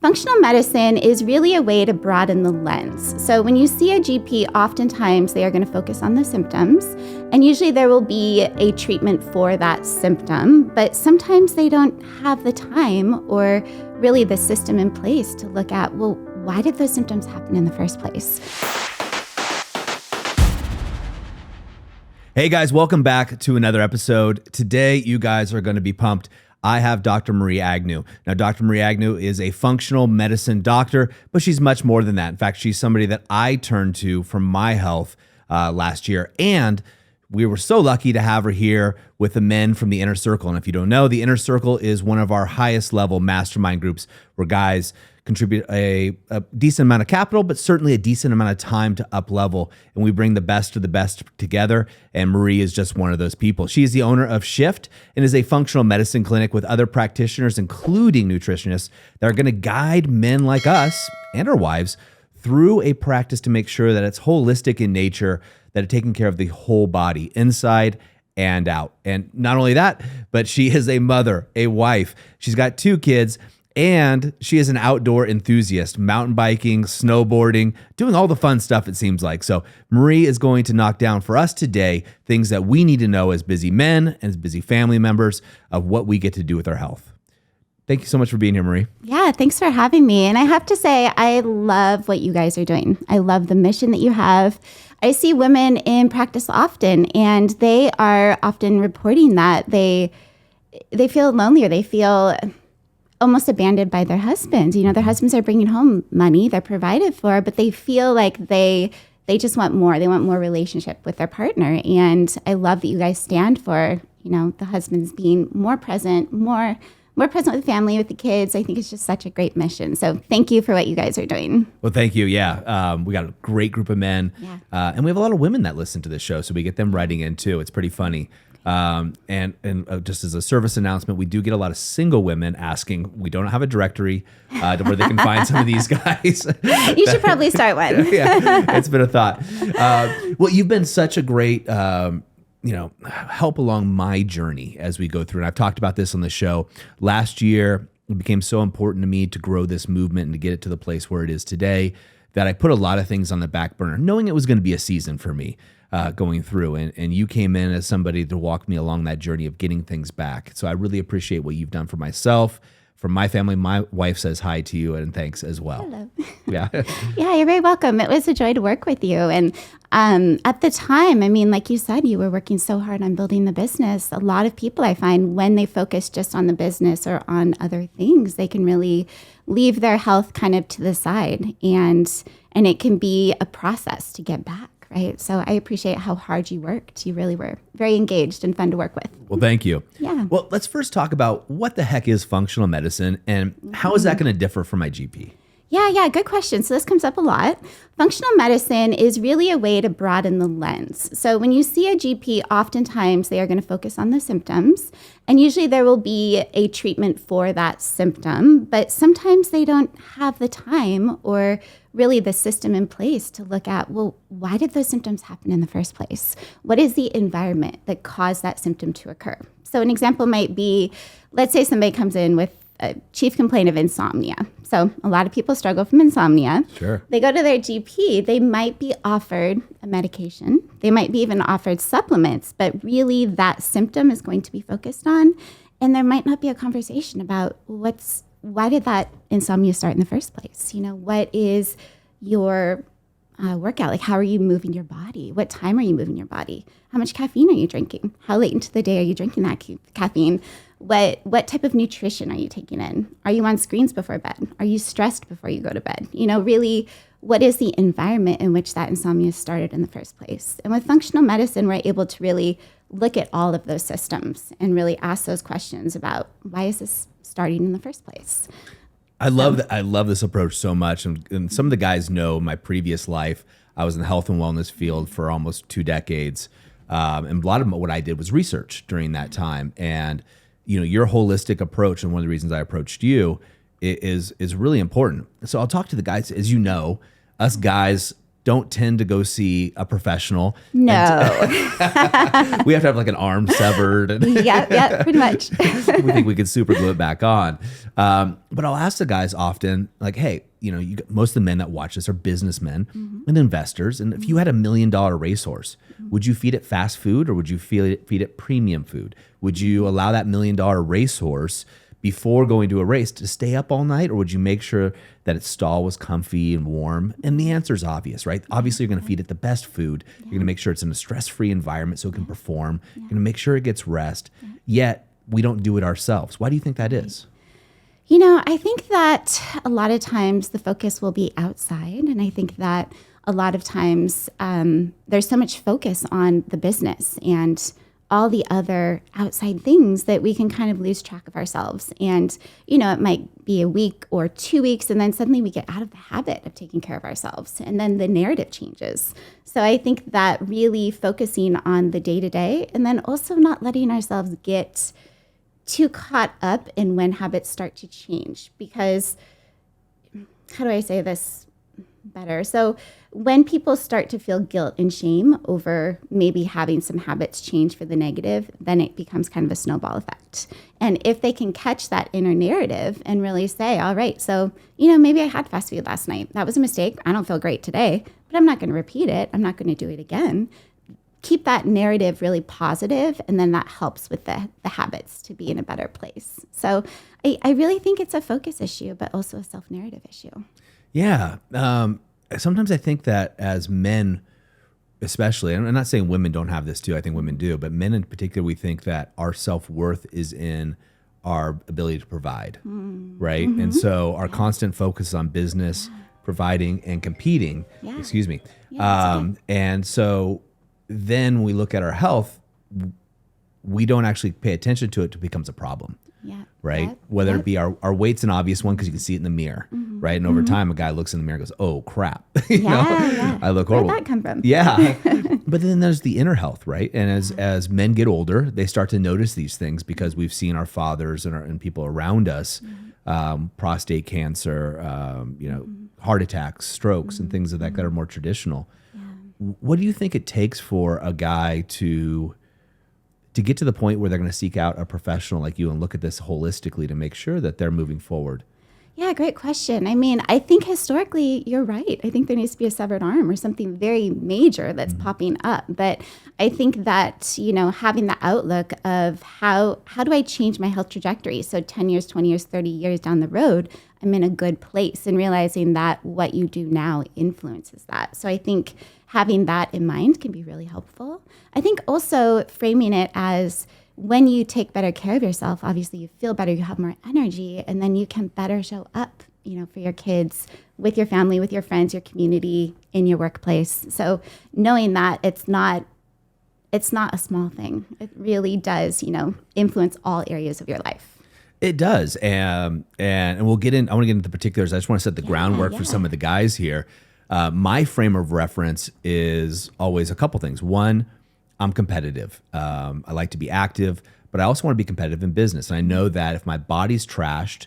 Functional medicine is really a way to broaden the lens. So when you see a GP, oftentimes they are going to focus on the symptoms, and usually there will be a treatment for that symptom, but sometimes they don't have the time or really the system in place to look at, well, why did those symptoms happen in the first place? Hey guys, welcome back to another episode. Today, you guys are going to be pumped. I have Dr. Marie Agnew. Now, Dr. Marie Agnew is a functional medicine doctor, but she's much more than that. In fact, she's somebody that I turned to for my health last year. And we were so lucky to have her here with the men from the Inner Circle. And if you don't know, the Inner Circle is one of our highest level mastermind groups where guys contribute a decent amount of capital, but certainly a decent amount of time to up level. And we bring the best of the best together. And Marie is just one of those people. She is the owner of Shift and is a functional medicine clinic with other practitioners, including nutritionists, that are going to guide men like us and our wives through a practice to make sure that it's holistic in nature, that it's taking care of the whole body, inside and out. And not only that, but she is a mother, a wife. She's got 2 kids. And she is an outdoor enthusiast, mountain biking, snowboarding, doing all the fun stuff, it seems like. So Marie is going to knock down for us today things that we need to know as busy men and as busy family members of what we get to do with our health. Thank you so much for being here, Marie. Yeah, thanks for having me. And I have to say, I love what you guys are doing. I love the mission that you have. I see women in practice often, and they are often reporting that they feel lonely, or they feel almost abandoned by their husbands. You know, their husbands are bringing home money, they're provided for, but they feel like they just want more. They want more relationship with their partner. And I love that you guys stand for, you know, the husbands being more present, more present with the family, with the kids. I think it's just such a great mission. So thank you for what you guys are doing. Well, thank you. Yeah. We got a great group of men. Yeah. And we have a lot of women that listen to this show. So we get them writing in too. It's pretty funny. And just as a service announcement, we do get a lot of single women asking. We don't have a directory where they can find some of these guys. You should probably start one. Yeah, it's been a thought. Well, you've been such a great, help along my journey as we go through. And I've talked about this on the show. Last year, it became so important to me to grow this movement and to get it to the place where it is today that I put a lot of things on the back burner, knowing it was going to be a season for me. Going through, and you came in as somebody to walk me along that journey of getting things back. So I really appreciate what you've done for myself, for my family. My wife says hi to you and thanks as well. Hello. Yeah. Yeah, you're very welcome. It was a joy to work with you. And at the time, I mean, like you said, you were working so hard on building the business. A lot of people I find, when they focus just on the business or on other things, they can really leave their health kind of to the side. And it can be a process to get back. Right. So I appreciate how hard you worked. You really were very engaged and fun to work with. Well, thank you. Yeah. Well, let's first talk about what the heck is functional medicine and how is that going to differ from my GP? Yeah, good question. So this comes up a lot. Functional medicine is really a way to broaden the lens. So when you see a GP, oftentimes they are going to focus on the symptoms, and usually there will be a treatment for that symptom, but sometimes they don't have the time or really the system in place to look at, well, why did those symptoms happen in the first place? What is the environment that caused that symptom to occur? So an example might be, let's say somebody comes in with a chief complaint of insomnia. So a lot of people struggle from insomnia. Sure. They go to their GP, they might be offered a medication. They might be even offered supplements, but really that symptom is going to be focused on. And there might not be a conversation about why did that insomnia start in the first place? You know, what is your workout? Like, how are you moving your body? What time are you moving your body? How much caffeine are you drinking? How late into the day are you drinking that caffeine? What type of nutrition are you taking in? Are you on screens before bed? Are you stressed before you go to bed? You know, really, what is the environment in which that insomnia started in the first place? And with functional medicine, we're able to really look at all of those systems and really ask those questions about, why is this starting in the first place? I love that. I love this approach so much. And some of the guys know my previous life. I was in the health and wellness field for almost 2 decades. And a lot of what I did was research during that time. And, you know, your holistic approach, and one of the reasons I approached you, is really important. So I'll talk to the guys. As you know, us guys don't tend to go see a professional. No. We have to have like an arm severed. And yeah, pretty much. we think we could super glue it back on. But I'll ask the guys often, like, hey, most of the men that watch this are businessmen and investors. And if you had $1 million racehorse, would you feed it fast food or would you feed it premium food? Would you allow that $1 million racehorse before going to a race to stay up all night, or would you make sure that its stall was comfy and warm? And the answer is obvious, right? Obviously, you're going to feed it the best food. You're going to make sure it's in a stress-free environment so it can perform. You're going to make sure it gets rest. Yet, we don't do it ourselves. Why do you think that is? I think that a lot of times the focus will be outside. And I think that a lot of times there's so much focus on the business and all the other outside things that we can kind of lose track of ourselves. And, it might be a week or 2 weeks, and then suddenly we get out of the habit of taking care of ourselves. And then the narrative changes. So I think that really focusing on the day-to-day, and then also not letting ourselves get too caught up in when habits start to change. Because, how do I say this better? So when people start to feel guilt and shame over maybe having some habits change for the negative, then it becomes kind of a snowball effect. And if they can catch that inner narrative and really say, all right, so, maybe I had fast food last night. That was a mistake. I don't feel great today, but I'm not going to repeat it. I'm not going to do it again. Keep that narrative really positive, and then that helps with the habits to be in a better place. So I really think it's a focus issue, but also a self-narrative issue. Yeah. Sometimes I think that as men, especially, and I'm not saying women don't have this too, I think women do, but men in particular, we think that our self-worth is in our ability to provide, right? And so our constant focus on business, providing, and competing, and so then we look at our health, we don't actually pay attention to it, it becomes a problem. Yeah. Right. Whether it be our weight's an obvious one because you can see it in the mirror. Right. And over time, a guy looks in the mirror and goes, oh, crap. I look horrible. Where'd that come from? Yeah. But then there's the inner health. Right. And as men get older, they start to notice these things because we've seen our fathers and people around us, prostate cancer, heart attacks, strokes, and things of that are more traditional. What do you think it takes for a guy to get to the point where they're going to seek out a professional like you and look at this holistically to make sure that they're moving forward? Yeah, great question. I mean, I think historically you're right. I think there needs to be a severed arm or something very major that's popping up. But I think that, having the outlook of how do I change my health trajectory? So 10 years, 20 years, 30 years down the road, I'm in a good place, and realizing that what you do now influences that. So I think having that in mind can be really helpful. I think also framing it as when you take better care of yourself, obviously you feel better, you have more energy, and then you can better show up, for your kids, with your family, with your friends, your community, in your workplace. So knowing that it's not a small thing. It really does, influence all areas of your life. It does. And we'll get in, I want to get into the particulars. I just want to set the groundwork for some of the guys here. My frame of reference is always a couple things. One, I'm competitive. I like to be active, but I also want to be competitive in business. And I know that if my body's trashed,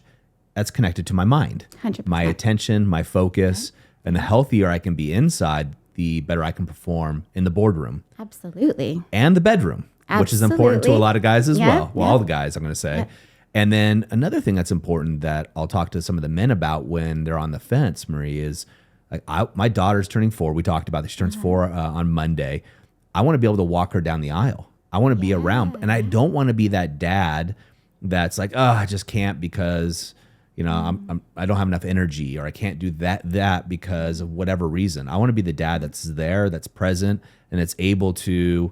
that's connected to my mind, 100%. My attention, my focus, and the healthier I can be inside, the better I can perform in the boardroom. Absolutely. And the bedroom, which is important to a lot of guys as well. Well, all the guys, I'm going to say. Yeah. And then another thing that's important that I'll talk to some of the men about when they're on the fence, Marie, is like my daughter's turning 4. We talked about this. She turns 4 on Monday. I want to be able to walk her down the aisle. I want to be around, and I don't want to be that dad that's like, oh, I just can't because I don't have enough energy, or I can't do that because of whatever reason. I want to be the dad that's there, that's present, and that's able to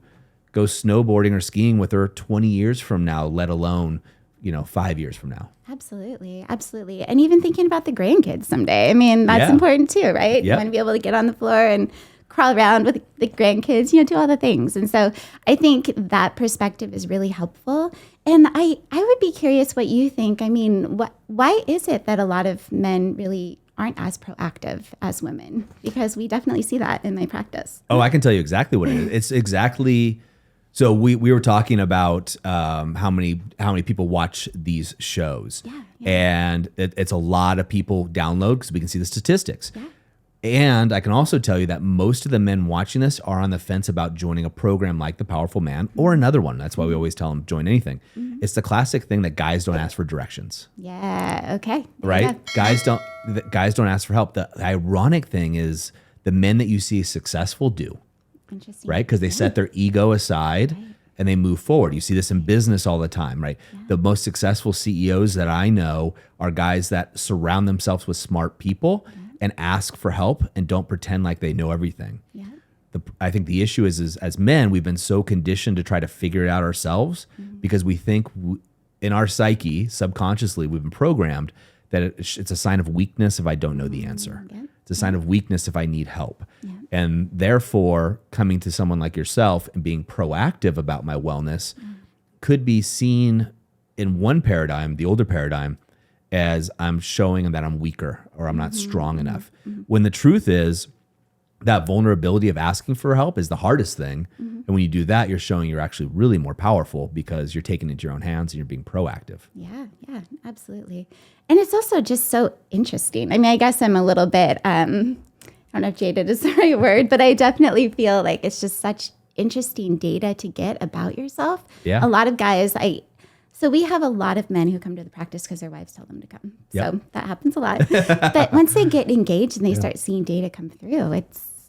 go snowboarding or skiing with her 20 years from now, let alone 5 years from now. Absolutely. Absolutely. And even thinking about the grandkids someday. I mean, that's important too, right? You want to be able to get on the floor and crawl around with the grandkids, do all the things. And so I think that perspective is really helpful. And I would be curious what you think. I mean, why is it that a lot of men really aren't as proactive as women? Because we definitely see that in my practice. Oh, I can tell you exactly what it is. It's exactly... So we were talking about how many people watch these shows, and it's a lot of people download because we can see the statistics. Yeah. And I can also tell you that most of the men watching this are on the fence about joining a program like The Powerful Man or another one. That's why we always tell them join anything. It's the classic thing that guys don't ask for directions. Yeah. Okay. Right? Yeah. Guys don't ask for help. The ironic thing is the men that you see successful do, Interesting. right? Because they set their ego aside and they move forward. You see this in business all the time, right? Yeah. The most successful CEOs that I know are guys that surround themselves with smart people and ask for help and don't pretend like they know everything. Yeah. I think the issue is as men, we've been so conditioned to try to figure it out ourselves because we think in our psyche, subconsciously, we've been programmed that it's a sign of weakness if I don't know the answer. Yeah. It's a sign of weakness if I need help. Yeah. And therefore, coming to someone like yourself and being proactive about my wellness could be seen in one paradigm, the older paradigm, as I'm showing that I'm weaker or I'm not strong enough. When the truth is that vulnerability of asking for help is the hardest thing. And when you do that, you're showing you're actually really more powerful because you're taking it into your own hands and you're being proactive. Yeah, absolutely. And it's also just so interesting. I mean, I guess I'm a little bit, I don't know if jaded is the right word, but I definitely feel like it's just such interesting data to get about yourself. Yeah. A lot of guys, so we have a lot of men who come to the practice because their wives tell them to come. Yep. So that happens a lot. But once they get engaged and they start seeing data come through,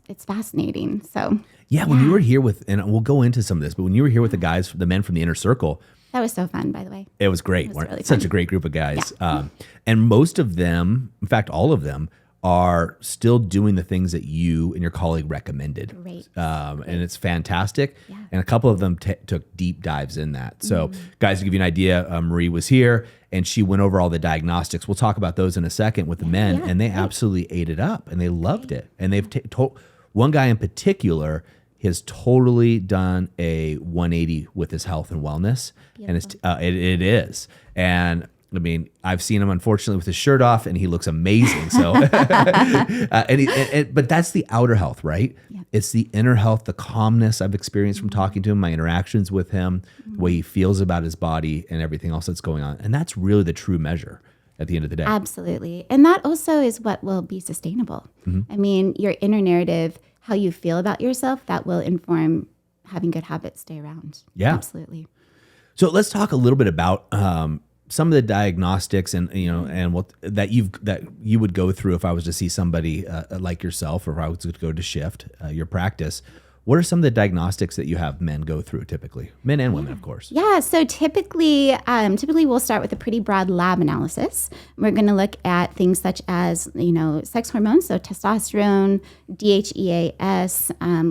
it's fascinating. So when you were here with, and we'll go into some of this, but when you were here with the guys, the men from the inner circle, that was so fun, by the way. it was great. It was really Such fun. a great group of guys. Yeah. And most of them, in fact, all of them are still doing the things that you and your colleague recommended. Great. And it's fantastic. Yeah. And a couple of them took deep dives in that. So guys, to give you an idea, Marie was here and she went over all the diagnostics. We'll talk about those in a second with the men, and they absolutely ate it up and they loved it. And they've one guy in particular has totally done a 180 with his health and wellness. Beautiful. And it is. And I mean, I've seen him unfortunately with his shirt off, and he looks amazing. So, but that's the outer health, right? Yeah. It's the inner health, the calmness I've experienced from talking to him, my interactions with him, the way he feels about his body, and everything else that's going on. And that's really the true measure at the end of the day. Absolutely, and that also is what will be sustainable. I mean, your inner narrative, how you feel about yourself, that will inform having good habits stay around. Yeah, absolutely. So let's talk a little bit about some of the diagnostics and what that you would go through if I was to see somebody like yourself, or if I was to go to shift your practice. What are some of the diagnostics that you have men go through typically? Men and women, of course. Yeah, so typically we'll start with a pretty broad lab analysis. We're going to look at things such as, sex hormones, so testosterone, DHEAS.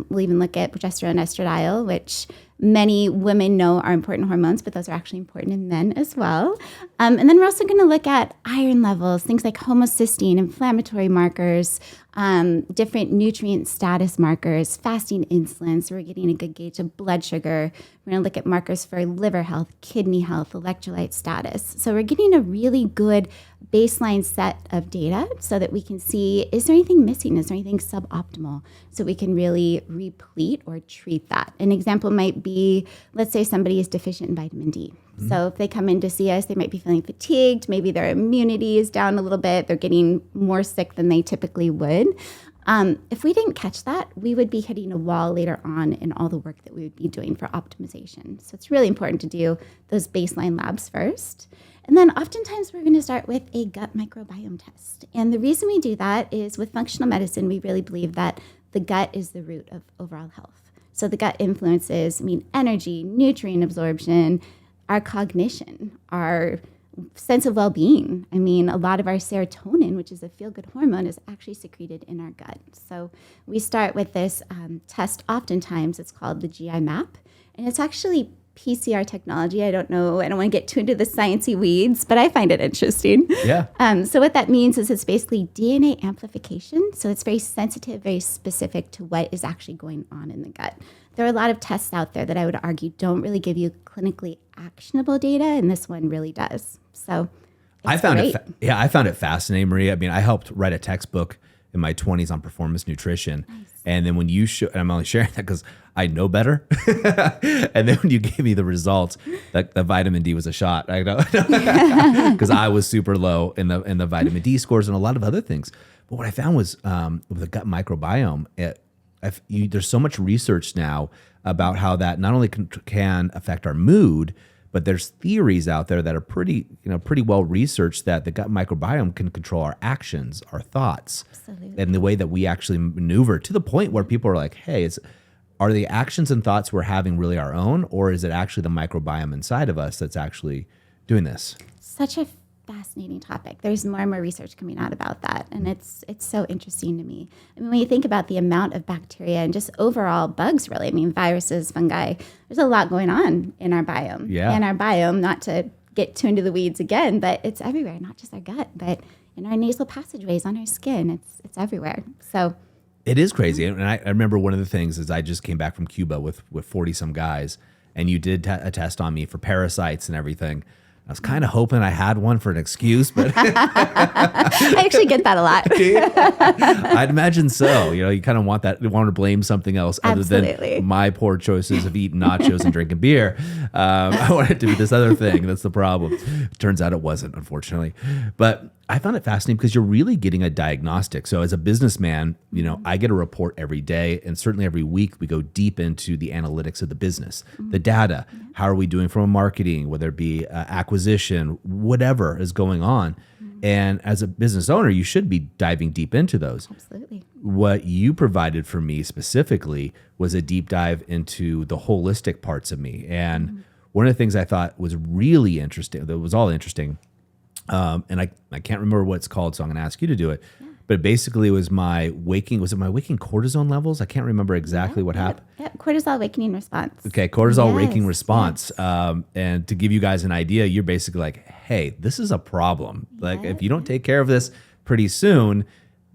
We'll even look at progesterone, estradiol, which many women know are important hormones, but those are actually important in men as well. And then we're also going to look at iron levels, things like homocysteine, inflammatory markers, different nutrient status markers, fasting insulin. So we're getting a good gauge of blood sugar. We're going to look at markers for liver health, kidney health, electrolyte status. So we're getting a really good baseline set of data so that we can see, is there anything missing? Is there anything suboptimal? So we can really replete or treat that. An example might be, let's say somebody is deficient in vitamin D. So if they come in to see us, they might be feeling fatigued. Maybe their immunity is down a little bit. They're getting more sick than they typically would. If we didn't catch that, we would be hitting a wall later on in all the work that we would be doing for optimization. So it's really important to do those baseline labs first. And then oftentimes we're going to start with a gut microbiome test. And the reason we do that is with functional medicine, we really believe that the gut is the root of overall health. So the gut influences, energy, nutrient absorption, our cognition, our sense of well-being. A lot of our serotonin, which is a feel-good hormone, is actually secreted in our gut. So we start with this test oftentimes. It's called the GI map. And it's actually PCR technology. I don't know. I don't want to get too into the sciencey weeds, but I find it interesting. Yeah. So what that means is it's basically DNA amplification. So it's very sensitive, very specific to what is actually going on in the gut. There are a lot of tests out there that I would argue don't really give you clinically actionable data, and this one really does. So I found it fascinating, Maria. I helped write a textbook in my 20s on performance nutrition. Nice. And then when you and I'm only sharing that because I know better. And then when you gave me the results, the vitamin D was a shot. I know because I was super low in the vitamin D scores and a lot of other things. But what I found was with the gut microbiome, there's so much research now about how that not only can affect our mood, but there's theories out there that are pretty well researched that the gut microbiome can control our actions, our thoughts, Absolutely. and the way that we actually maneuver, to the point where people are like, hey, are the actions and thoughts we're having really our own, or is it actually the microbiome inside of us that's actually doing this? Such a fascinating topic. There's more and more research coming out about that, and it's so interesting to me. I mean, when you think about the amount of bacteria and just overall bugs, really, I mean, viruses, fungi, there's a lot going on in our biome. Yeah. And our biome, not to get too into the weeds again, but it's everywhere, not just our gut, but in our nasal passageways, on our skin. It's everywhere. So it is crazy. And I remember one of the things is I just came back from Cuba with 40 some guys, and you did a test on me for parasites and everything. I was kind of hoping I had one for an excuse, but I actually get that a lot. I'd imagine so. You kind of want to blame something else other Absolutely. than my poor choices of eating nachos and drinking beer. I wanted it to be this other thing. That's the problem. Turns out it wasn't, unfortunately. But I found it fascinating because you're really getting a diagnostic. So as a businessman, I get a report every day, and certainly every week we go deep into the analytics of the business, the data. How are we doing from a marketing, whether it be acquisition, whatever is going on. And as a business owner, you should be diving deep into those. Absolutely. What you provided for me specifically was a deep dive into the holistic parts of me. And one of the things I thought was really interesting, that was all interesting, and I can't remember what it's called, so I'm going to ask you to do it. Yeah. But basically, it was my waking cortisol levels? I can't remember exactly what happened. Yep. Cortisol awakening response. Okay, cortisol waking Yes, response. And to give you guys an idea, you're basically like, hey, this is a problem. Like, if you don't take care of this pretty soon,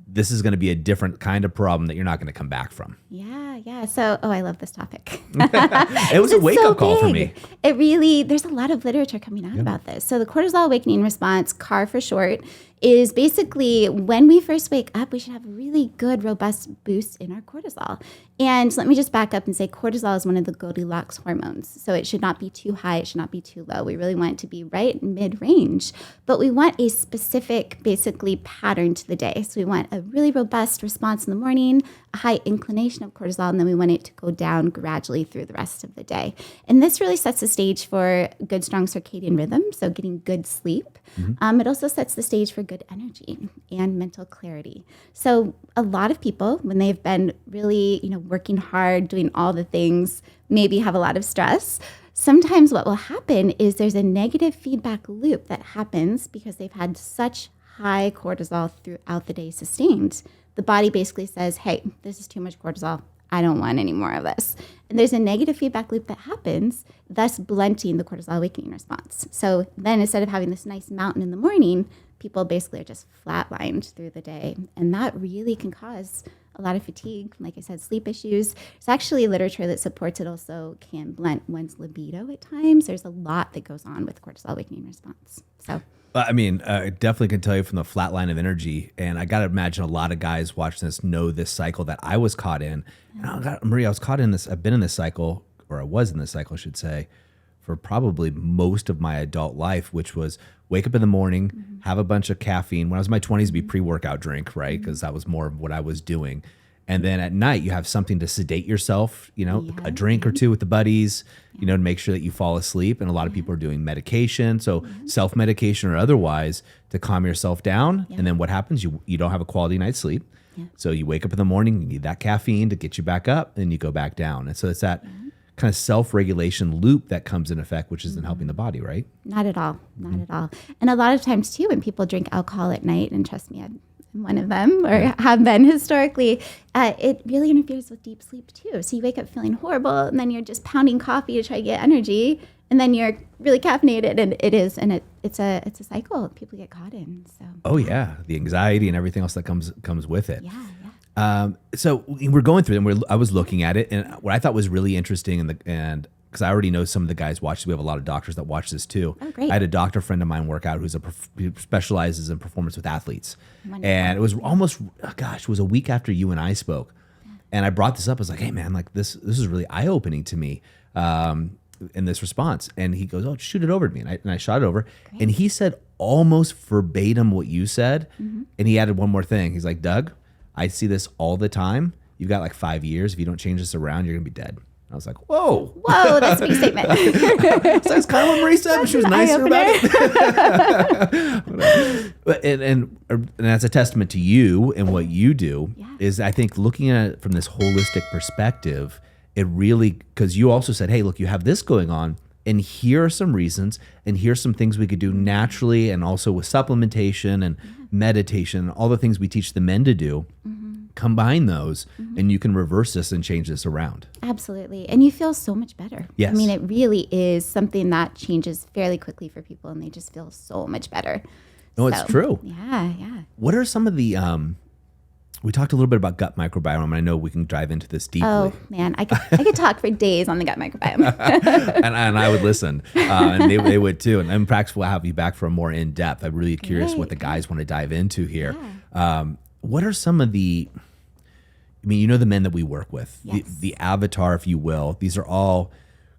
this is going to be a different kind of problem that you're not going to come back from. Yeah. So, I love this topic. It was a wake-up call for me. It really, there's a lot of literature coming out about this. So the cortisol awakening response, CAR for short, is basically when we first wake up, we should have a really good, robust boost in our cortisol. And let me just back up and say cortisol is one of the Goldilocks hormones. So it should not be too high. It should not be too low. We really want it to be right mid-range. But we want a specific, basically, pattern to the day. So we want a really robust response in the morning, a high inclination of cortisol, and then we want it to go down gradually through the rest of the day. And this really sets the stage for good, strong circadian rhythm, so getting good sleep. It also sets the stage for good energy and mental clarity. So a lot of people, when they've been really, working hard, doing all the things, maybe have a lot of stress, sometimes what will happen is there's a negative feedback loop that happens because they've had such high cortisol throughout the day sustained. The body basically says, hey, this is too much cortisol. I don't want any more of this. And there's a negative feedback loop that happens, thus blunting the cortisol awakening response. So then instead of having this nice mountain in the morning, people basically are just flatlined through the day. And that really can cause a lot of fatigue, like I said, sleep issues. There's actually literature that supports it also can blunt one's libido at times. There's a lot that goes on with cortisol awakening response. So I mean, I definitely can tell you from the flat line of energy, and I got to imagine a lot of guys watching this know this cycle that I was caught in. And Maria, I was caught in this, I've been in this cycle, or I was in this cycle, I should say, for probably most of my adult life, which was wake up in the morning, have a bunch of caffeine. When I was in my 20s, it'd be pre-workout drink, right? Because that was more of what I was doing. And then at night, you have something to sedate yourself, a drink or two with the buddies, to make sure that you fall asleep. And a lot of people are doing medication, so self-medication or otherwise, to calm yourself down. And then what happens? You don't have a quality night's sleep. So you wake up in the morning, you need that caffeine to get you back up, and you go back down. And so it's that kind of self-regulation loop that comes in effect, which isn't helping the body, right? Not at all. Not at all. And a lot of times, too, when people drink alcohol at night, and trust me, I'm one of them, or have been historically, it really interferes with deep sleep, too. So you wake up feeling horrible, and then you're just pounding coffee to try to get energy, and then you're really caffeinated, and it's a cycle people get caught in. So. Oh, yeah. The anxiety and everything else that comes with it. Yeah. So we're going through them. I was looking at it, and what I thought was really interesting, and because I already know some of the guys watch this. We have a lot of doctors that watch this too. Oh, great. I had a doctor friend of mine work out who specializes in performance with athletes. Wonderful. And it was almost, it was a week after you and I spoke. And I brought this up. I was like, hey man, like this is really eye-opening to me. in this response. And he goes, oh, shoot it over to me. And I shot it over. Great. And he said almost verbatim what you said. And he added one more thing. He's like, Doug, I see this all the time. You've got like 5 years. If you don't change this around, you're going to be dead. I was like, whoa. Whoa, that's a big statement. So that's kind of what Marie said, but she was nicer about it. and that's a testament to you and what you do. Is I think looking at it from this holistic perspective, it really, because you also said, hey, look, you have this going on, and here are some reasons, and here's some things we could do naturally, and also with supplementation and meditation, all the things we teach the men to do. Combine those and you can reverse this and change this around. Absolutely. And you feel so much better. Yes. I mean, it really is something that changes fairly quickly for people, and they just feel so much better. No, it's true. Yeah. What are some of the, we talked a little bit about gut microbiome, and I know we can dive into this deeply. Oh man, I could talk for days on the gut microbiome. and I would listen, and they would too. And in practice, we'll have you back for a more in-depth. I'm really curious what the guys want to dive into here. Yeah. What are some of the, I mean, you know, the men that we work with, the avatar, if you will, these are all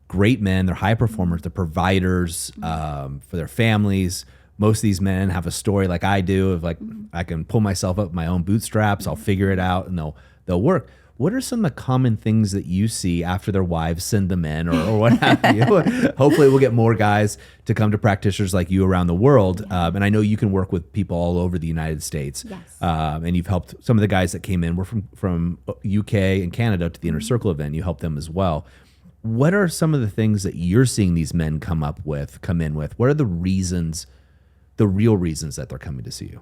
great men. They're high performers. They're providers for their families. Most of these men have a story like I do of like, I can pull myself up my own bootstraps. I'll figure it out and they'll work. What are some of the common things that you see after their wives send them in or what have you? Hopefully we'll get more guys to come to practitioners like you around the world. And I know you can work with people all over the United States. Yes. And you've helped some of the guys that came in were from UK and Canada to the Inner Circle event. You helped them as well. What are some of the things that you're seeing these men come in with? What are the reasons, the real reasons that they're coming to see you?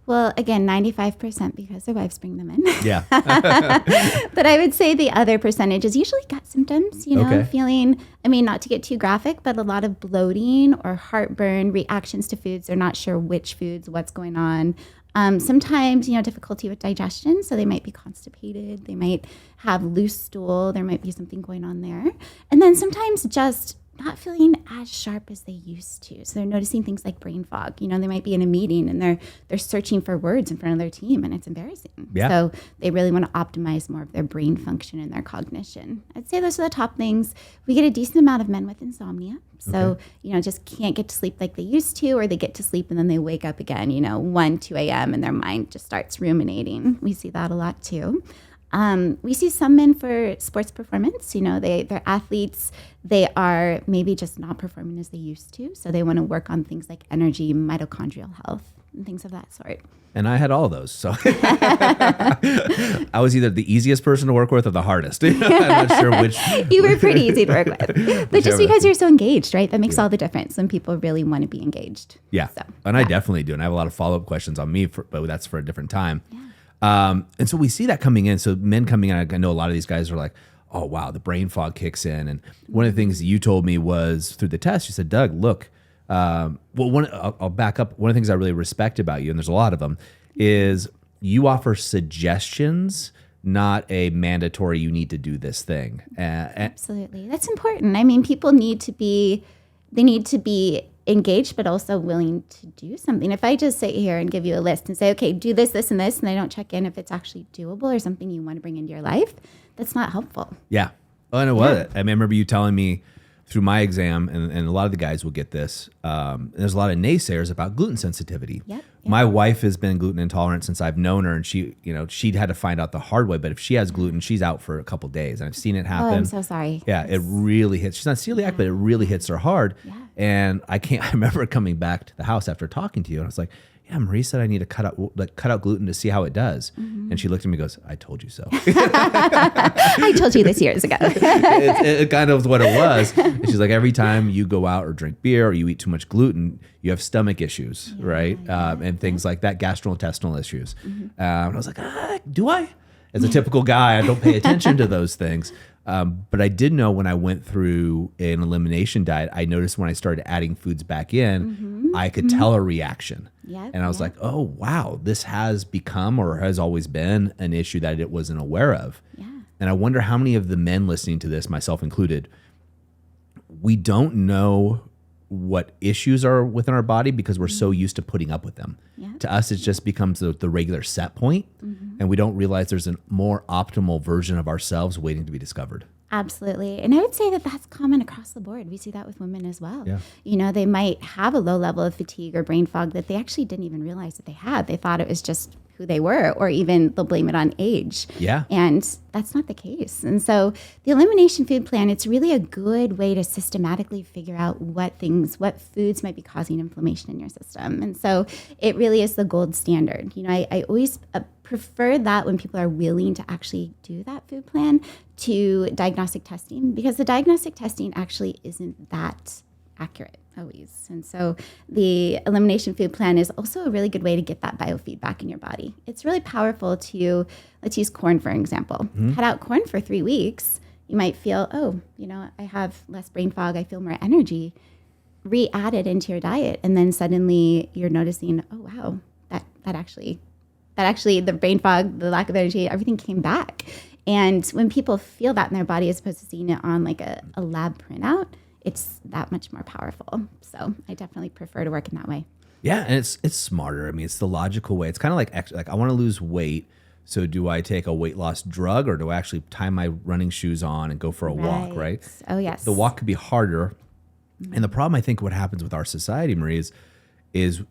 Well, again, 95% because their wives bring them in. Yeah. But I would say the other percentage is usually gut symptoms, feeling, I mean, not to get too graphic, but a lot of bloating or heartburn, reactions to foods. They're not sure which foods, what's going on. Sometimes, difficulty with digestion. So they might be constipated. They might have loose stool. There might be something going on there. And then sometimes just not feeling as sharp as they used to. So they're noticing things like brain fog. They might be in a meeting and they're searching for words in front of their team, and it's embarrassing. Yeah. So they really want to optimize more of their brain function and their cognition. I'd say those are the top things. We get a decent amount of men with insomnia. So, just can't get to sleep like they used to, or they get to sleep and then they wake up again, 1, 2 a.m. and their mind just starts ruminating. We see that a lot too. We see some men for sports performance. They're athletes. They are maybe just not performing as they used to. So they want to work on things like energy, mitochondrial health, and things of that sort. And I had all those. So I was either the easiest person to work with or the hardest. I'm not sure which. You were pretty easy to work with. But just because you're so engaged, right? That makes all the difference when people really want to be engaged. Yeah. So, and I definitely do. And I have a lot of follow-up questions on me, but that's for a different time. Yeah. And so we see that coming in. So men coming in, I know a lot of these guys are like, oh, wow, the brain fog kicks in. And one of the things that you told me was through the test, you said, Doug, look, I'll back up. One of the things I really respect about you, and there's a lot of them, is you offer suggestions, not a mandatory, you need to do this thing. Absolutely. That's important. I mean, people need to be engaged, but also willing to do something. If I just sit here and give you a list and say, okay, do this, this, and this, and I don't check in if it's actually doable or something you want to bring into your life, that's not helpful. Yeah. Oh, and it was. I remember you telling me through my exam, and a lot of the guys will get this, there's a lot of naysayers about gluten sensitivity. Yep. My wife has been gluten intolerant since I've known her, and she'd had to find out the hard way, but if she has gluten, she's out for a couple of days, and I've seen it happen. Oh, I'm so sorry. Yeah, it really hits. She's not celiac, but it really hits her hard. Yeah. And I remember coming back to the house after talking to you, and I was like, yeah, Marie said I need to cut out gluten to see how it does. Mm-hmm. And she looked at me and goes, I told you so. I told you this years ago. it kind of was what it was. And she's like, every time you go out or drink beer or you eat too much gluten, you have stomach issues, right? And things like that, gastrointestinal issues. Mm-hmm. And I was like, do I? As a typical guy, I don't pay attention to those things. But I did know when I went through an elimination diet, I noticed when I started adding foods back in, I could tell a reaction. Yep, and I was like, oh, wow, this has become or has always been an issue that it wasn't aware of. Yeah. And I wonder how many of the men listening to this, myself included, we don't know what issues are within our body because we're so used to putting up with them. Yeah. To us, it just becomes the regular set point, and we don't realize there's a more optimal version of ourselves waiting to be discovered. Absolutely. And I would say that that's common across the board. We see that with women as well. Yeah. You know, they might have a low level of fatigue or brain fog that they actually didn't even realize that they had. They thought it was just who they were, or even they'll blame it on age. Yeah. And that's not the case. And so the elimination food plan, it's really a good way to systematically figure out what foods might be causing inflammation in your system. And so it really is the gold standard. You know, I always prefer that when people are willing to actually do that food plan to diagnostic testing, because the diagnostic testing actually isn't that accurate always. And so the elimination food plan is also a really good way to get that biofeedback in your body. It's really powerful to, let's use corn, for example. Cut out corn for 3 weeks. You might feel, oh, you know, I have less brain fog. I feel more energy. Re-add it into your diet. And then suddenly you're noticing, oh, wow, that actually the brain fog, the lack of energy, everything came back. And when people feel that in their body, as opposed to seeing it on like a lab printout, it's that much more powerful. So I definitely prefer to work in that way. Yeah, and it's smarter. I mean, it's the logical way. It's kind of like I want to lose weight. So do I take a weight loss drug, or do I actually tie my running shoes on and go for a walk, right? Oh, yes. The walk could be harder. And the problem, I think, what happens with our society, Marie, is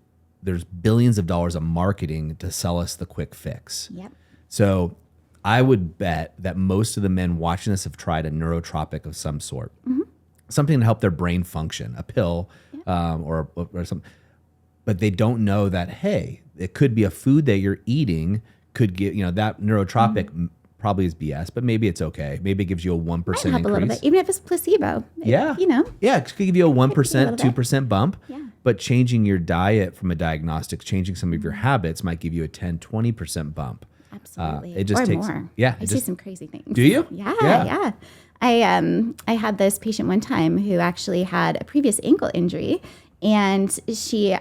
there's billions of dollars of marketing to sell us the quick fix. Yep. So I would bet that most of the men watching this have tried a neurotropic of some sort, something to help their brain function, a pill or something. But they don't know that, hey, it could be a food that you're eating could give, you know, that neurotropic probably is BS, but maybe it's okay. Maybe it gives you a 1% Might help increase. a little bit, even if it's placebo. Yeah. You know. Yeah, it could give you a 1%, little bit. 2% bump. Yeah. But changing your diet from a diagnostic, changing some of your habits might give you a 10, 20% bump. Absolutely. It just or takes more. Yeah. I see some crazy things. Do you? Yeah. I had this patient one time who actually had a previous ankle injury, and she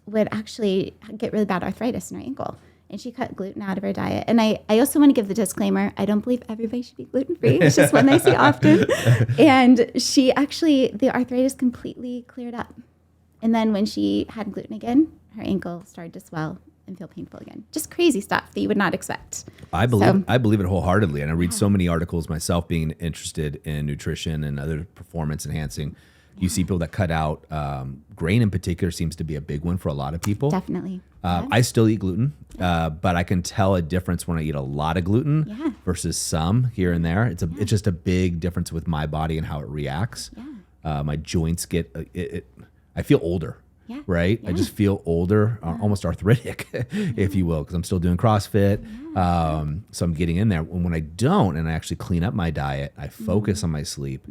would actually get really bad arthritis in her ankle. And she cut gluten out of her diet. And I also want to give the disclaimer, I don't believe everybody should be gluten-free. It's just one I see often. And she actually, the arthritis completely cleared up. And then when she had gluten again, her ankle started to swell and feel painful again. Just crazy stuff that you would not expect. I believe it wholeheartedly. And I read so many articles myself, being interested in nutrition and other performance enhancing. You see people that cut out grain in particular seems to be a big one for a lot of people. Definitely. I still eat gluten, but I can tell a difference when I eat a lot of gluten versus some here and there. It's just a big difference with my body and how it reacts. Yeah. My joints get I feel older. Yeah. Right? Yeah. I just feel older, almost arthritic, if you will, because I'm still doing CrossFit. So I'm getting in there. When I don't, and I actually clean up my diet, I focus on my sleep,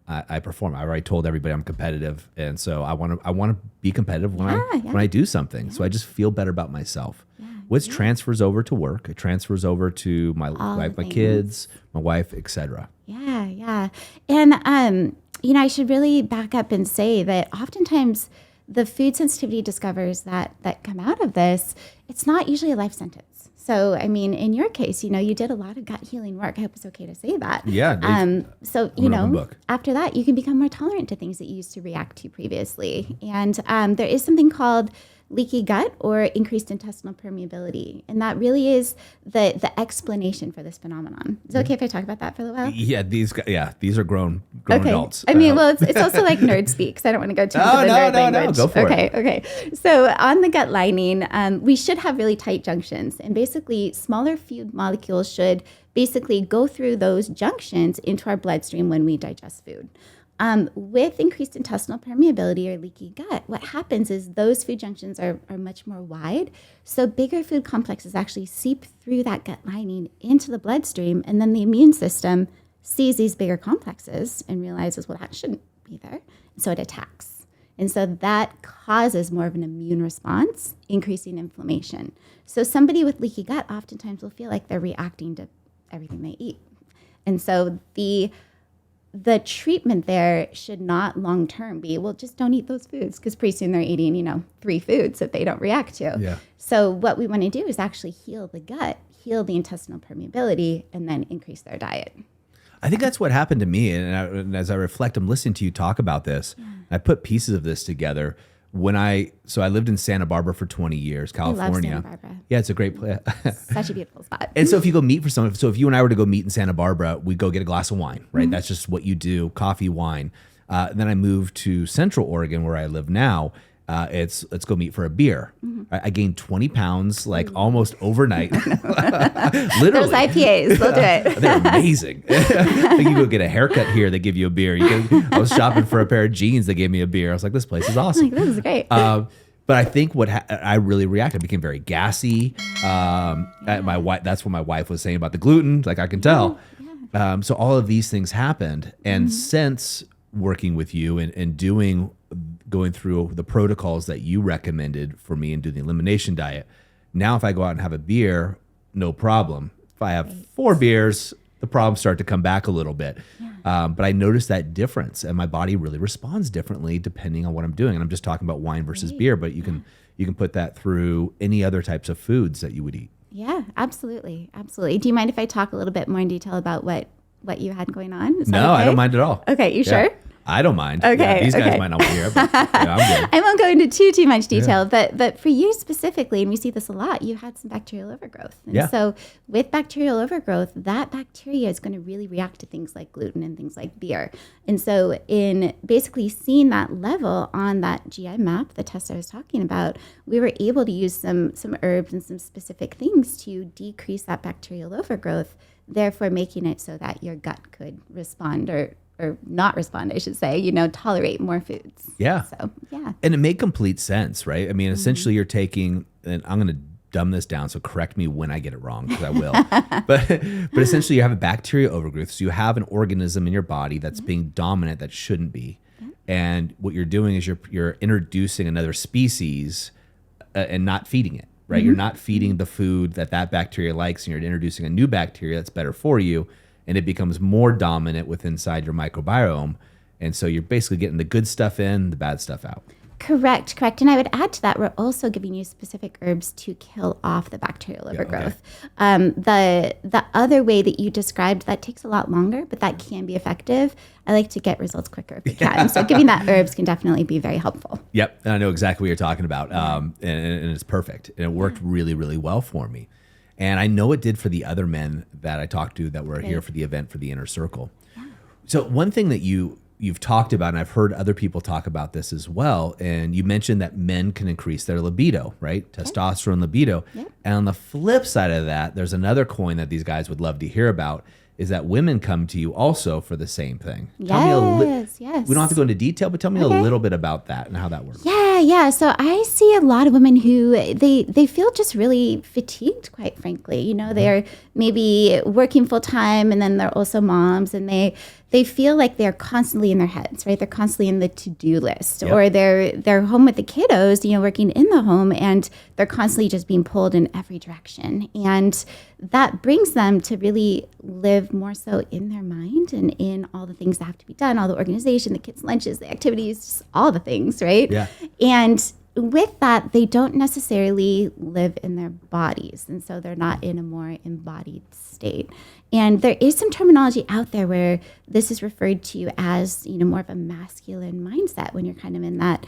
I perform. I already told everybody I'm competitive, and so I want to be competitive when I do something. So I just feel better about myself. Which transfers over to work. It transfers over to my wife, my kids, my wife, etc. Yeah. And you know, I should really back up and say that oftentimes the food sensitivity discoveries that come out of this, it's not usually a life sentence. So, I mean, in your case, you know, you did a lot of gut healing work. I hope it's okay to say that. Yeah. So, you know, after that, you can become more tolerant to things that you used to react to previously. And there is something called leaky gut or increased intestinal permeability. And that really is the explanation for this phenomenon. Is it okay if I talk about that for a little while? Yeah, these are grown adults. I mean, well, it's also like nerd speak, because I don't want to go too into the nerd language. No, go for it. Okay. So on the gut lining, we should have really tight junctions. And basically, smaller food molecules should basically go through those junctions into our bloodstream when we digest food. With increased intestinal permeability or leaky gut, what happens is those food junctions are much more wide. So bigger food complexes actually seep through that gut lining into the bloodstream, and then the immune system sees these bigger complexes and realizes, well, that shouldn't be there. And so it attacks. And so that causes more of an immune response, increasing inflammation. So somebody with leaky gut oftentimes will feel like they're reacting to everything they eat. And so the treatment there should not long-term be, well, just don't eat those foods, because pretty soon they're eating, you know, 3 foods that they don't react to. Yeah. So what we want to do is actually heal the gut, heal the intestinal permeability, and then increase their diet. I think that's what happened to me. And as I reflect, I'm listening to you talk about this. I put pieces of this together. So I lived in Santa Barbara for 20 years, California. I love Santa Barbara. Yeah, it's a great place. Such a beautiful spot. And so if you go meet for someone, so if you and I were to go meet in Santa Barbara, we go get a glass of wine, right? That's just what you do, coffee, wine. And then I moved to Central Oregon where I live now. Let's go meet for a beer. I gained 20 pounds like almost overnight. Literally. Those IPAs, they'll do it. They're amazing. Like you go get a haircut here, they give you a beer. I was shopping for a pair of jeans, they gave me a beer. I was like, this place is awesome. Like, this is great. But I think I really reacted. I became very gassy. My wife. That's what my wife was saying about the gluten. Like I can tell. So all of these things happened, and since working with you and going through the protocols that you recommended for me and do the elimination diet, now if I go out and have a beer, no problem. If I have 4 beers, the problems start to come back a little bit. But I noticed that difference, and my body really responds differently depending on what I'm doing. And I'm just talking about wine versus beer, but you can put that through any other types of foods that you would eat. Yeah, absolutely. Absolutely. Do you mind if I talk a little bit more in detail about what you had going on? Is that No, okay? I don't mind at all. Okay, you sure? I don't mind. Okay, These guys okay. might not want to hear, but I'm good. I won't go into too much detail, but for you specifically, and we see this a lot, you had some bacterial overgrowth. And so with bacterial overgrowth, that bacteria is going to really react to things like gluten and things like beer. And so in basically seeing that level on that GI map, the test I was talking about, we were able to use some herbs and some specific things to decrease that bacterial overgrowth, therefore making it so that your gut could respond or not respond, I should say, tolerate more foods. Yeah. So, yeah. And it made complete sense, right? I mean, essentially you're taking, and I'm going to dumb this down, so correct me when I get it wrong, because I will. but essentially you have a bacteria overgrowth. So you have an organism in your body that's being dominant that shouldn't be. And what you're doing is you're introducing another species and not feeding it, right? You're not feeding the food that bacteria likes, and you're introducing a new bacteria that's better for you. And it becomes more dominant inside your microbiome. And so you're basically getting the good stuff in, the bad stuff out. Correct. And I would add to that, we're also giving you specific herbs to kill off the bacterial overgrowth. The other way that you described, that takes a lot longer, but that can be effective. I like to get results quicker if we can. So giving that herbs can definitely be very helpful. Yep. And I know exactly what you're talking about. And it's perfect. And it worked really, really well for me. And I know it did for the other men that I talked to that were here for the event for the Inner Circle. Yeah. So one thing that you've talked about, and I've heard other people talk about this as well, and you mentioned that men can increase their libido, right? Testosterone libido. Yep. And on the flip side of that, there's another coin that these guys would love to hear about, is that women come to you also for the same thing. Yes. We don't have to go into detail, but tell me a little bit about that and how that works. Yeah. So I see a lot of women who they feel just really fatigued, quite frankly. They're maybe working full time, and then they're also moms, and they feel like they're constantly in their heads, right? They're constantly in the to-do list, or they're home with the kiddos, working in the home, and they're constantly just being pulled in every direction. And that brings them to really live more so in their mind and in all the things that have to be done, all the organization, the kids' lunches, the activities, just all the things, right? Yeah. And with that, they don't necessarily live in their bodies. And so they're not in a more embodied state. And there is some terminology out there where this is referred to as, more of a masculine mindset when you're kind of in that,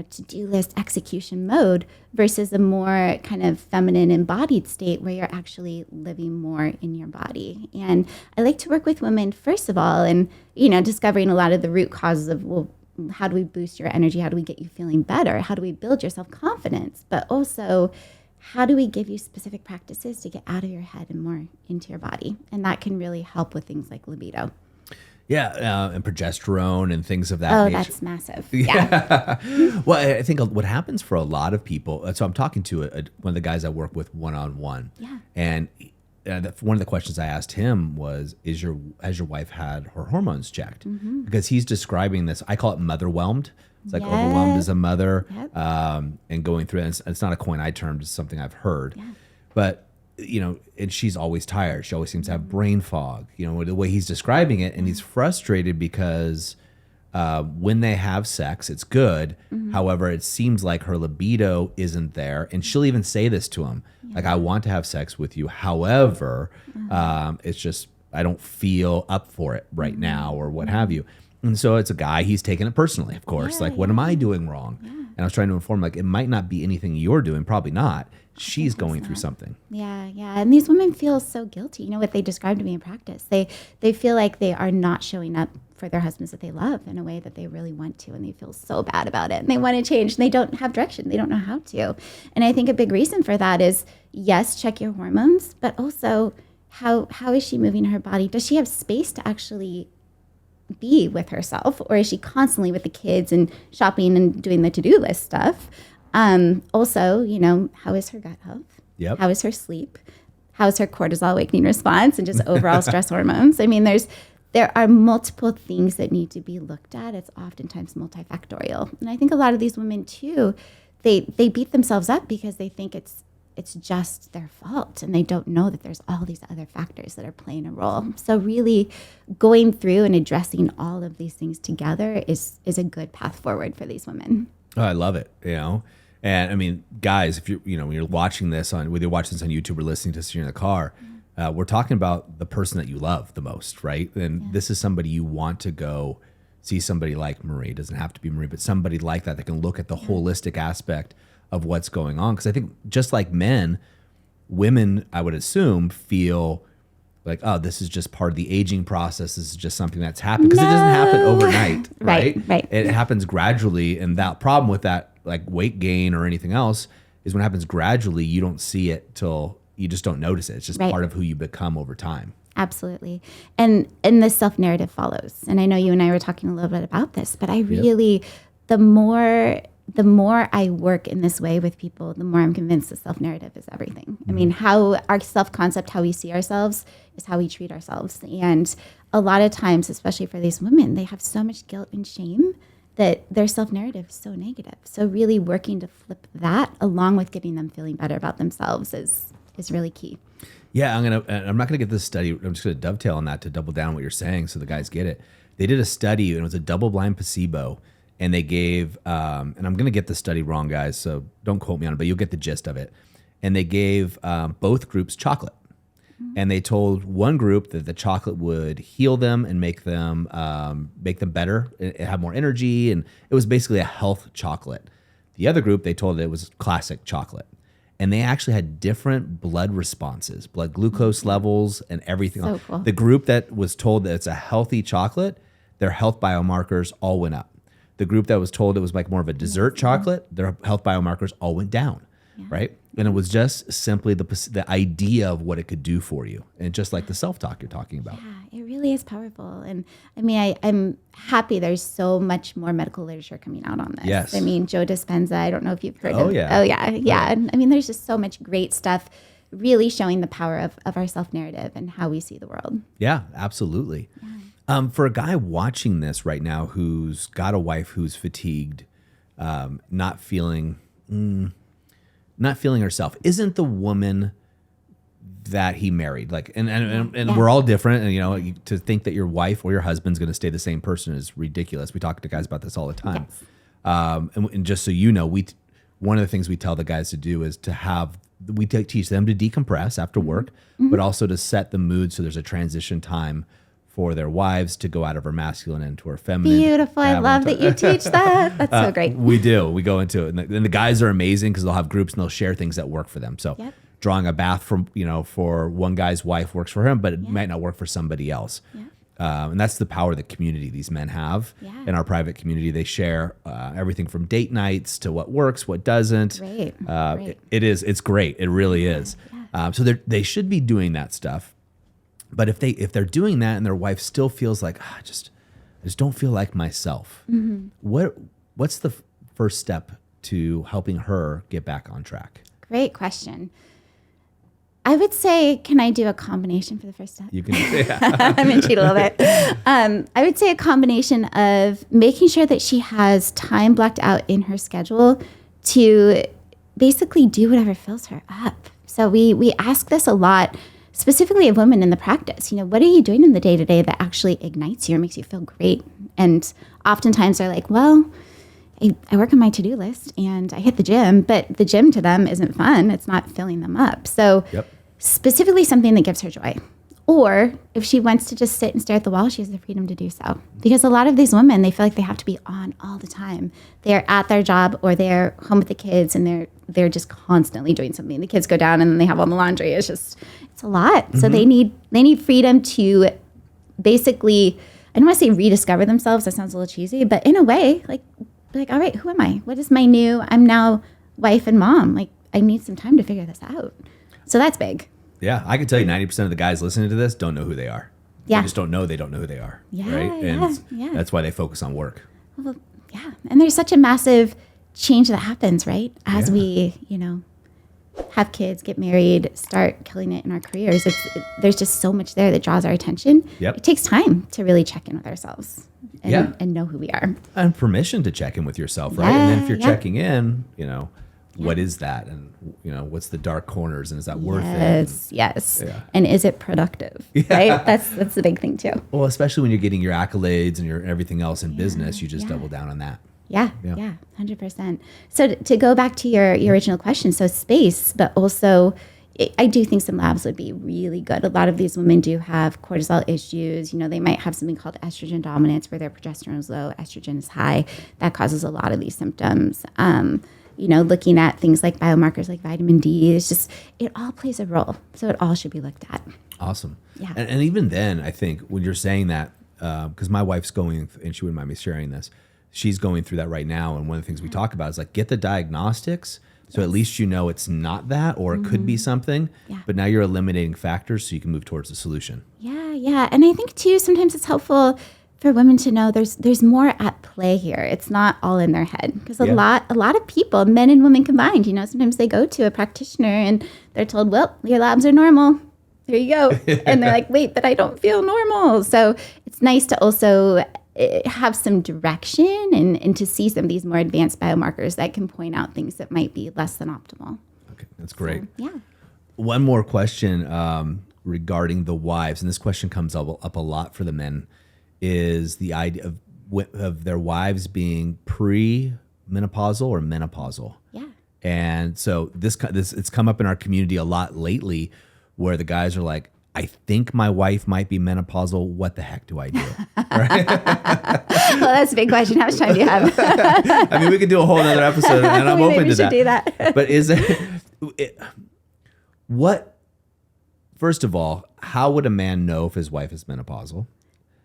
to-do list execution mode versus a more kind of feminine embodied state where you're actually living more in your body. And I like to work with women, first of all, and, discovering a lot of the root causes of, well, how do we boost your energy? How do we get you feeling better? How do we build your self-confidence? But also, how do we give you specific practices to get out of your head and more into your body? And that can really help with things like libido. Yeah, and progesterone and things of that nature. Oh, that's massive. Yeah. Well, I think what happens for a lot of people, so I'm talking to one of the guys I work with one-on-one. Yeah. And one of the questions I asked him was, has your wife had her hormones checked? Mm-hmm. Because he's describing this, I call it mother-whelmed. It's like overwhelmed as a mother, and going through it. It's not a coin I termed, it's something I've heard. Yeah. But, and she's always tired. She always seems to have brain fog, the way he's describing it. And he's frustrated because when they have sex, it's good. Mm-hmm. However, it seems like her libido isn't there. And she'll even say this to him, like, I want to have sex with you. However, it's just, I don't feel up for it right now, or what have you. And so it's a guy, he's taking it personally, of course. Yeah, like, what am I doing wrong? Yeah. And I was trying to inform, like, it might not be anything you're doing, probably not. She's going through something. Yeah. And these women feel so guilty. You know what they describe to me in practice? They feel like they are not showing up for their husbands that they love in a way that they really want to, and they feel so bad about it, and they want to change, and they don't have direction. They don't know how to. And I think a big reason for that is, yes, check your hormones, but also how is she moving her body? Does she have space to actually be with herself, or is she constantly with the kids and shopping and doing the to-do list stuff? Also, how is her gut health? Yep. How is her sleep? How is her cortisol awakening response and just overall stress hormones? I mean, there are multiple things that need to be looked at. It's oftentimes multifactorial. And I think a lot of these women too, they beat themselves up because they think it's just their fault, and they don't know that there's all these other factors that are playing a role. So really going through and addressing all of these things together is a good path forward for these women. Oh, I love it. And I mean, guys, if when you're watching this whether you're watching this on YouTube or listening to us in the car, we're talking about the person that you love the most, right? And this is somebody you want to go see, somebody like Marie. It doesn't have to be Marie, but somebody like that can look at the holistic aspect of what's going on. Because I think just like men, women, I would assume, feel like, oh, this is just part of the aging process. This is just something that's happened. Because it doesn't happen overnight, right? It happens gradually. And that problem with that, like weight gain or anything else, is when it happens gradually, you don't see it till you just don't notice it. It's just part of who you become over time. Absolutely. And the self-narrative follows. And I know you and I were talking a little bit about this, but I really, the more I work in this way with people, the more I'm convinced the self-narrative is everything. I mean, how our self-concept, how we see ourselves, is how we treat ourselves. And a lot of times, especially for these women, they have so much guilt and shame that their self-narrative is so negative. So really working to flip that, along with getting them feeling better about themselves, is really key. Yeah, I'm not gonna get this study. I'm just gonna dovetail on that to double down what you're saying, so the guys get it. They did a study, and it was a double-blind placebo, and they gave, and I'm gonna get the study wrong, guys, so don't quote me on it, but you'll get the gist of it. And they gave both groups chocolate, and they told one group that the chocolate would heal them and make them better, and have more energy, and it was basically a health chocolate. The other group, they told it was classic chocolate. And they actually had different blood responses, blood glucose levels, and everything. So cool. The group that was told that it's a healthy chocolate, their health biomarkers all went up. The group that was told it was like more of a dessert chocolate, their health biomarkers all went down, right? And it was just simply the idea of what it could do for you, and just like the self-talk you're talking about. Yeah, it really is powerful. And I mean, I'm happy there's so much more medical literature coming out on this. Yes. I mean, Joe Dispenza, I don't know if you've heard of. Oh, yeah. I mean, there's just so much great stuff really showing the power of our self-narrative and how we see the world. Yeah, absolutely. Yeah. For a guy watching this right now who's got a wife who's fatigued, not feeling herself, isn't the woman that he married, like, and we're all different, and to think that your wife or your husband's going to stay the same person is ridiculous. We talk to guys about this all the time. Yes. And just so you know, one of the things we tell the guys to do is we teach them to decompress after work, but also to set the mood so there's a transition time for their wives to go out of her masculine into her feminine. Beautiful. I love that you teach that. That's so great. We do. We go into it. And the guys are amazing because they'll have groups and they'll share things that work for them. So drawing a bath for one guy's wife works for him, but it might not work for somebody else. Yeah. And that's the power of the community these men have in our private community. They share everything from date nights to what works, what doesn't. Great. It's great. It really is. Yeah. So they should be doing that stuff. But if they're doing that and their wife still feels like, I just don't feel like myself, what's the first step to helping her get back on track? Great question. I would say, can I do a combination for the first step? You can. Yeah. I'm going to cheat a little bit. I would say a combination of making sure that she has time blocked out in her schedule to basically do whatever fills her up. So we ask this a lot, specifically of women in the practice. What are you doing in the day-to-day that actually ignites you or makes you feel great? And oftentimes they're like, well, I work on my to-do list and I hit the gym, but the gym to them isn't fun. It's not filling them up. So specifically something that gives her joy. Or if she wants to just sit and stare at the wall, she has the freedom to do so. Because a lot of these women, they feel like they have to be on all the time. They're at their job or they're home with the kids and they're just constantly doing something. The kids go down and then they have all the laundry. It's a lot. Mm-hmm. So they need freedom to basically, I don't want to say rediscover themselves. That sounds a little cheesy, but in a way, like, all right, who am I? What is my new, I'm now wife and mom. Like, I need some time to figure this out. So that's big. Yeah, I can tell you 90% of the guys listening to this don't know who they are. Yeah. They just don't know who they are. Yeah, right? And that's why they focus on work. Well, yeah. And there's such a massive change that happens, right? As we, have kids, get married, start killing it in our careers. There's just so much there that draws our attention. Yep. It takes time to really check in with ourselves and know who we are. And permission to check in with yourself, right? And then if you're checking in, what is that? And, what's the dark corners? And is that worth it? Yes. Yeah. And is it productive? Right? That's the big thing too. Well, especially when you're getting your accolades and your everything else in business, you just double down on that. Yeah, 100%. So to go back to your original question, so space, but also I do think some labs would be really good. A lot of these women do have cortisol issues. They might have something called estrogen dominance where their progesterone is low, estrogen is high. That causes a lot of these symptoms. Looking at things like biomarkers like vitamin D, it all plays a role. So it all should be looked at. Awesome. Yeah. And even then, I think when you're saying that, because my wife's going, and she wouldn't mind me sharing this, she's going through that right now. And one of the things we talk about is like, get the diagnostics. So at least it's not that, or it could be something, but now you're eliminating factors so you can move towards the solution. Yeah. And I think too, sometimes it's helpful for women to know there's more at play here. It's not all in their head. Because a lot of people, men and women combined, sometimes they go to a practitioner and they're told, well, your labs are normal. There you go. And they're like, wait, but I don't feel normal. So it's nice to also have some direction and to see some of these more advanced biomarkers that can point out things that might be less than optimal. Okay, that's great. So, one more question regarding the wives, and this question comes up a lot for the men, is the idea of their wives being pre-menopausal or menopausal. Yeah. And so this it's come up in our community a lot lately where the guys are like, I think my wife might be menopausal. What the heck do I do? Right? Well, that's a big question. How much time do you have? I mean, we could do a whole other episode, and I'm open to that. Do that. But first of all, how would a man know if his wife is menopausal?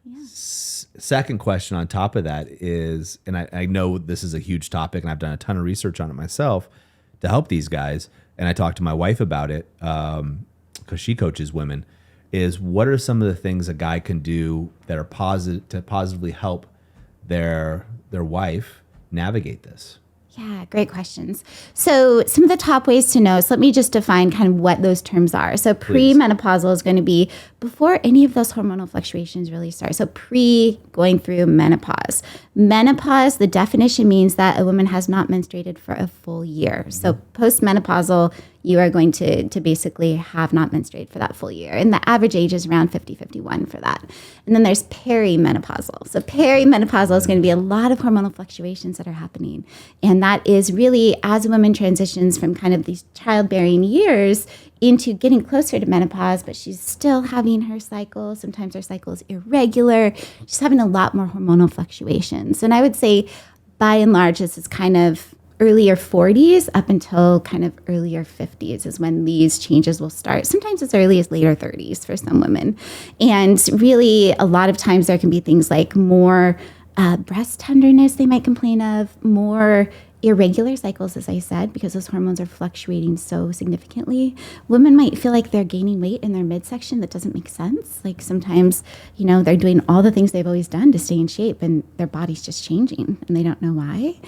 Yeah. Second question on top of that is, and I know this is a huge topic, and I've done a ton of research on it myself to help these guys, and I talked to my wife about it because she coaches women, is what are some of the things a guy can do that are positively help their wife navigate this? Yeah, great questions. So some of the top ways to know, so let me just define kind of what those terms are. So premenopausal is going to be before any of those hormonal fluctuations really start. So going through menopause. Menopause, the definition means that a woman has not menstruated for a full year. So postmenopausal, you are going to basically have not menstruated for that full year. And the average age is around 50, 51 for that. And then there's perimenopausal. So perimenopausal is going to be a lot of hormonal fluctuations that are happening. And that is really as a woman transitions from kind of these childbearing years into getting closer to menopause, but she's still having her cycle. Sometimes her cycle is irregular. She's having a lot more hormonal fluctuations. And I would say, by and large, this is kind of earlier 40s up until kind of earlier 50s is when these changes will start. Sometimes as early as later 30s for some women. And really, a lot of times there can be things like more breast tenderness they might complain of, more irregular cycles, as I said, because those hormones are fluctuating so significantly. Women might feel like they're gaining weight in their midsection that doesn't make sense. Like sometimes, they're doing all the things they've always done to stay in shape and their body's just changing and they don't know why.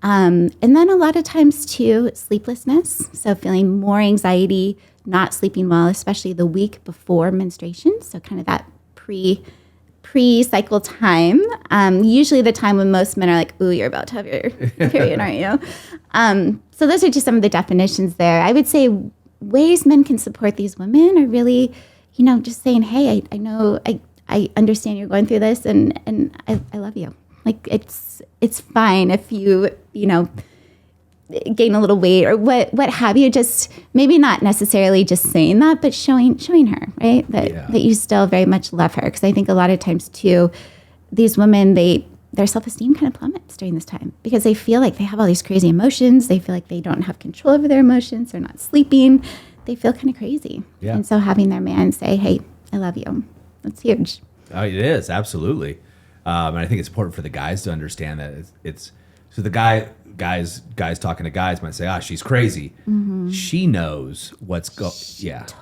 And then a lot of times too, sleeplessness. So feeling more anxiety, not sleeping well, especially the week before menstruation. So kind of that pre-cycle time. Usually the time when most men are like, ooh, you're about to have your period, aren't you? So those are just some of the definitions there. I would say ways men can support these women are really, just saying, hey, I know, I understand you're going through this and I love you. Like it's fine if you gain a little weight or what have you. Just maybe not necessarily just saying that, but showing her, right? That you still very much love her. Because I think a lot of times too, these women, their self-esteem kind of plummets during this time because they feel like they have all these crazy emotions. They feel like they don't have control over their emotions. They're not sleeping. They feel kind of crazy. Yeah. And so having their man say, hey, I love you, that's huge. Oh, it is, absolutely. And I think it's important for the guys to understand that it's so the guys talking to guys might say, she's crazy. Mm-hmm. She knows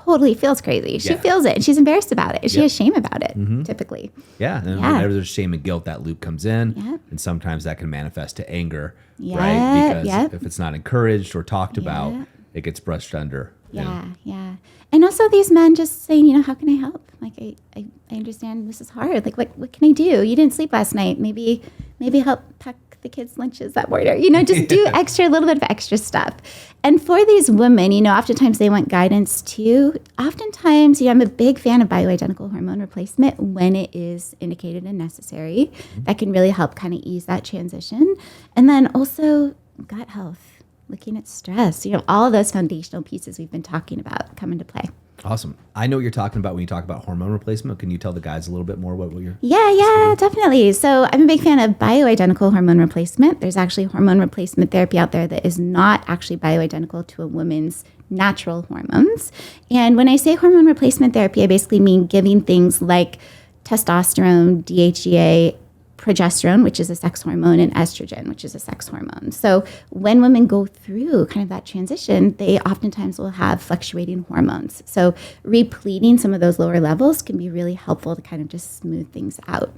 totally feels crazy. She feels it and she's embarrassed about it. She has shame about it, typically. Yeah. And whenever there's shame and guilt, that loop comes in. And sometimes that can manifest to anger, right? Because if it's not encouraged or talked about, it gets brushed under. Yeah. And also these men just saying, how can I help? Like, I understand this is hard. Like, what can I do? You didn't sleep last night. Maybe help pack the kids' lunches that morning. Just do a little bit of extra stuff. And for these women, oftentimes they want guidance too. Oftentimes, I'm a big fan of bioidentical hormone replacement when it is indicated and necessary. Mm-hmm. That can really help kind of ease that transition. And then also gut health. Looking at stress, all of those foundational pieces we've been talking about come into play. Awesome. I know what you're talking about when you talk about hormone replacement. Can you tell the guys a little bit more what you're... Yeah, definitely. So I'm a big fan of bioidentical hormone replacement. There's actually hormone replacement therapy out there that is not actually bioidentical to a woman's natural hormones. And when I say hormone replacement therapy, I basically mean giving things like testosterone, DHEA, progesterone, which is a sex hormone, and estrogen, which is a sex hormone. So when women go through kind of that transition, they oftentimes will have fluctuating hormones. So repleting some of those lower levels can be really helpful to kind of just smooth things out.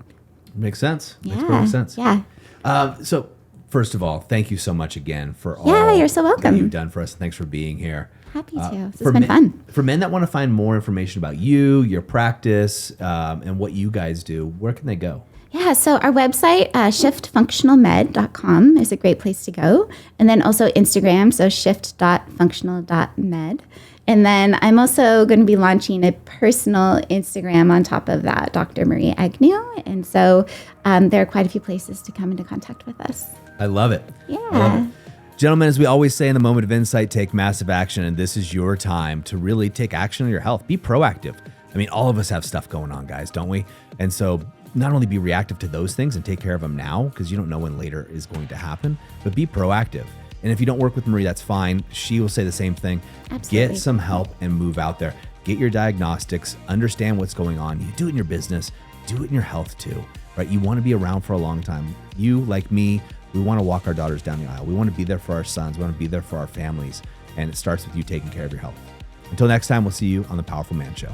Makes sense. Makes perfect sense. Yeah. So first of all, thank you so much again for all you're so welcome. that you've done for us. Thanks for being here. Happy to. This has been fun. For men that want to find more information about you, your practice, and what you guys do, where can they go? Yeah, so our website, shiftfunctionalmed.com, is a great place to go. And then also Instagram, so shift.functional.med. And then I'm also going to be launching a personal Instagram on top of that, Dr. Marie Agnew. And so there are quite a few places to come into contact with us. I love it. Yeah. Gentlemen, as we always say in the moment of insight, take massive action. And this is your time to really take action on your health. Be proactive. I mean, all of us have stuff going on, guys, don't we? And so not only be reactive to those things and take care of them now, because you don't know when later is going to happen, but be proactive. And if you don't work with Marie, that's fine. She will say the same thing. Absolutely. Get some help and move out there. Get your diagnostics, understand what's going on. You do it in your business, do it in your health too, right? You want to be around for a long time. You, like me, we want to walk our daughters down the aisle. We want to be there for our sons. We want to be there for our families. And it starts with you taking care of your health. Until next time, we'll see you on The Powerful Man Show.